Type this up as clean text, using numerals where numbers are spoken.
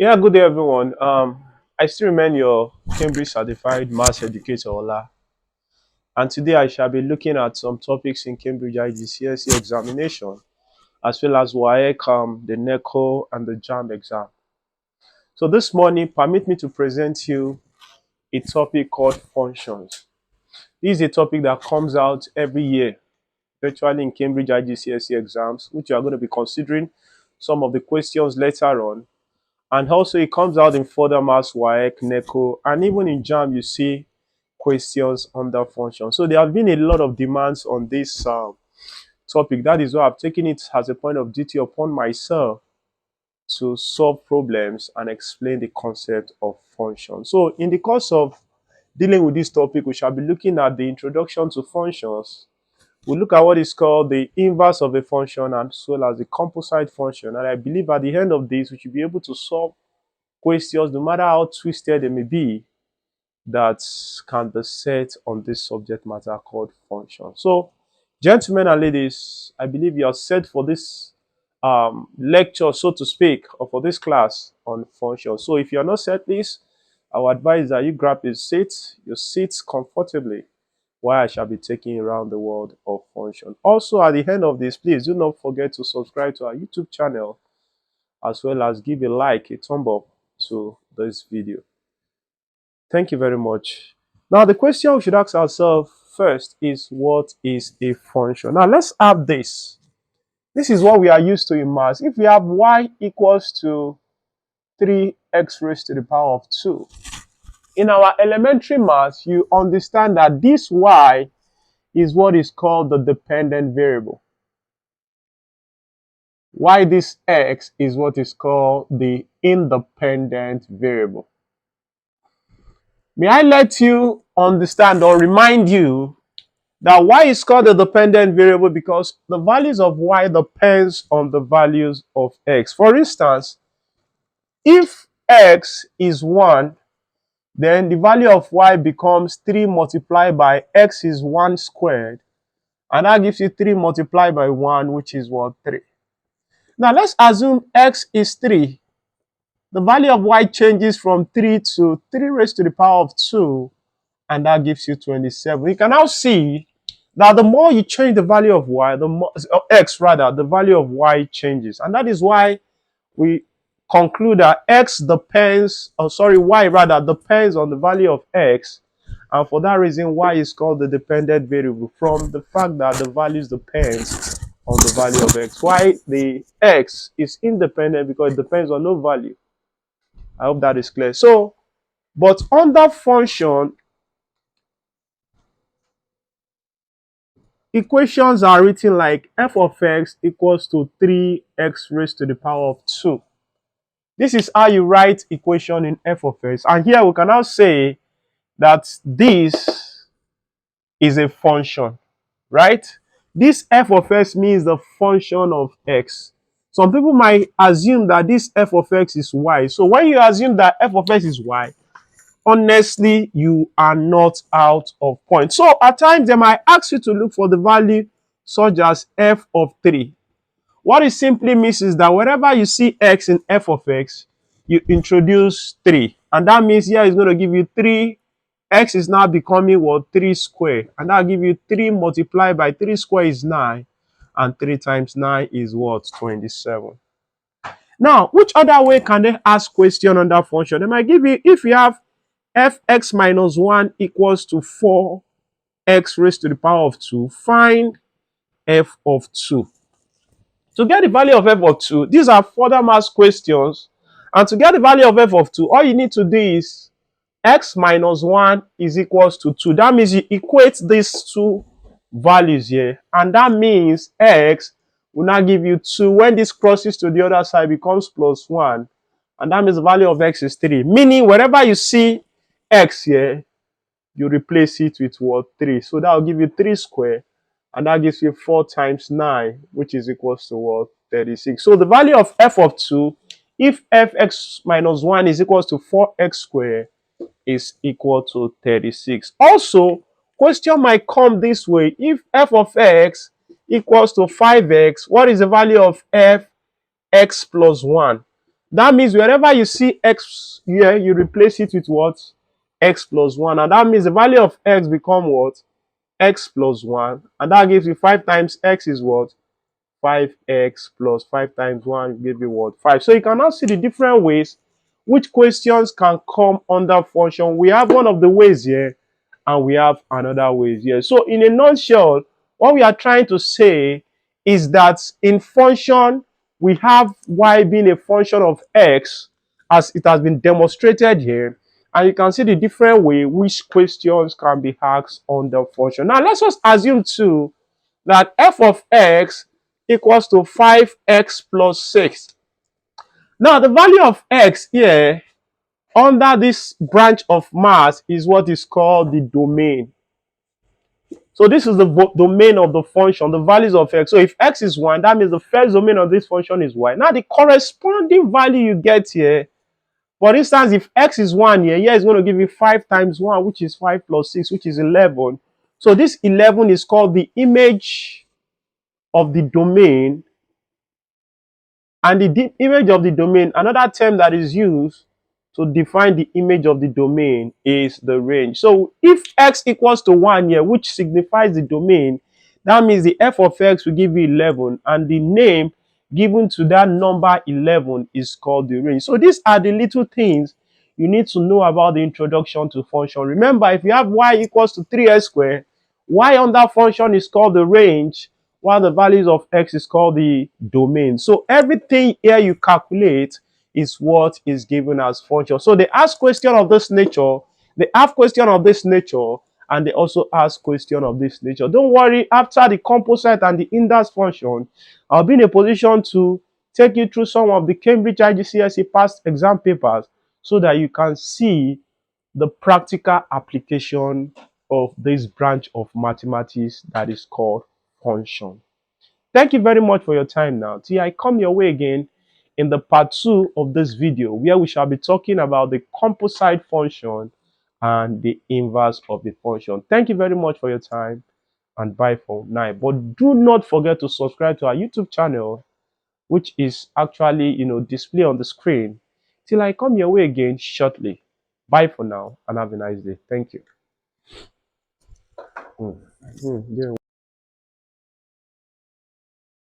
Yeah, good day, everyone. I still remain your Cambridge certified maths educator, Ola, and today I shall be looking at some topics in Cambridge IGCSE examination, as well as WAEC, the NECO, and the JAMB exam. So this morning, permit me to present you a topic called functions. This is a topic that comes out every year, virtually in Cambridge IGCSE exams, which you are going to be considering some of the questions later on. And also it comes out in further maths, WAEC, NECO, and even in JAM you see questions under function. So there have been a lot of demands on this topic. That is why I've taken it as a point of duty upon myself to solve problems and explain the concept of function. So in the course of dealing with this topic, we shall be looking at the introduction to functions. We'll look at what is called the inverse of a function as well as the composite function. And I believe at the end of this, we should be able to solve questions, no matter how twisted they may be, that can be set on this subject matter called function. So, gentlemen and ladies, I believe you are set for this lecture, so to speak, or for this class on function. So, if you are not set, please, I would advise that you grab your seats comfortably, while I shall be taking you around the world of function. Also, at the end of this, please do not forget to subscribe to our YouTube channel, as well as give a like, a thumb up to this video. Thank you very much. Now, the question we should ask ourselves first is, what is a function? Now, let's have this. This is what we are used to in maths. If we have y equals to 3x raised to the power of 2, in our elementary maths, you understand that this y is what is called the dependent variable. Why this x is what is called the independent variable. May I let you understand or remind you that y is called the dependent variable because the values of y depends on the values of x. For instance, if x is 1, then the value of y becomes 3 multiplied by x is 1 squared, and that gives you 3 multiplied by 1, which is what? 3. Now let's assume x is 3. The value of y changes from 3 to 3 raised to the power of 2, and that gives you 27. You can now see that the more you change the value of y, the more x rather, the value of y changes. And that is why we conclude that y rather depends on the value of x. And for that reason, y is called the dependent variable from the fact that the values depends on the value of x. Why the x is independent because it depends on no value. I hope that is clear. So, but under function, equations are written like f of x equals to 3x raised to the power of 2. This is how you write equation in f of x. And here we can now say that this is a function, right? This f of x means the function of x. Some people might assume that this f of x is y. So when you assume that f of x is y, honestly, you are not out of point. So at times they might ask you to look for the value such as f of 3. What it simply means is that wherever you see x in f of x, you introduce 3. And that means here is going to give you 3. X is now becoming what? 3 squared. And that'll give you 3 multiplied by 3 squared is 9. And 3 times 9 is what? 27. Now, which other way can they ask question on that function? They might give you, if you have fx minus 1 equals to 4x raised to the power of 2, find f of 2. To get the value of f of 2, these are further maths questions. And to get the value of f of 2, all you need to do is x minus 1 is equals to 2. That means you equate these two values here. And that means x will now give you 2. When this crosses to the other side, becomes plus 1. And that means the value of x is 3. Meaning, wherever you see x here, you replace it with what? 3. So that will give you 3 squared. And that gives you 4 times 9, which is equals to what? 36. So the value of f of 2, if fx minus 1 is equals to 4x squared, is equal to 36. Also, question might come this way. If f of x equals to 5x, what is the value of f x plus 1? That means wherever you see x here, you replace it with what? X plus 1. And that means the value of x become what? X plus 1. And that gives you 5 times x is what? 5x plus 5 times 1 give you what? 5. So you can now see the different ways which questions can come under function. We have one of the ways here and we have another ways here. So in a nutshell, what we are trying to say is that in function, we have y being a function of x as it has been demonstrated here. And you can see the different way which questions can be asked on the function. Now let's just assume too that f of x equals to 5x plus 6. Now the value of x here under this branch of math is what is called the domain. So this is the domain of the function, the values of x. So if x is 1, that means the first domain of this function is y. Now the corresponding value you get here, for instance, if x is 1 here is going to give you 5 times 1, which is 5 plus 6, which is 11. So this 11 is called the image of the domain. And the image of the domain, another term that is used to define the image of the domain is the range. So if x equals to 1 here, which signifies the domain, that means the f of x will give you 11, and the name given to that number 11 is called the range. So these are the little things you need to know about the introduction to function. Remember, if you have y equals to 3x squared, y under function is called the range, while the values of x is called the domain. So everything here you calculate is what is given as function. So they ask question of this nature, they have question of this nature, and they also ask question of this nature. Don't worry, after the composite and the index function, I'll be in a position to take you through some of the Cambridge IGCSE past exam papers so that you can see the practical application of this branch of mathematics that is called function. Thank you very much for your time now. Till I come your way again in the part 2 of this video, where we shall be talking about the composite function and the inverse of the function. Thank you very much for your time, and bye for now. But do not forget to subscribe to our YouTube channel, which is actually, displayed on the screen. Till I come your way again shortly. Bye for now and have a nice day. Thank you. Yeah.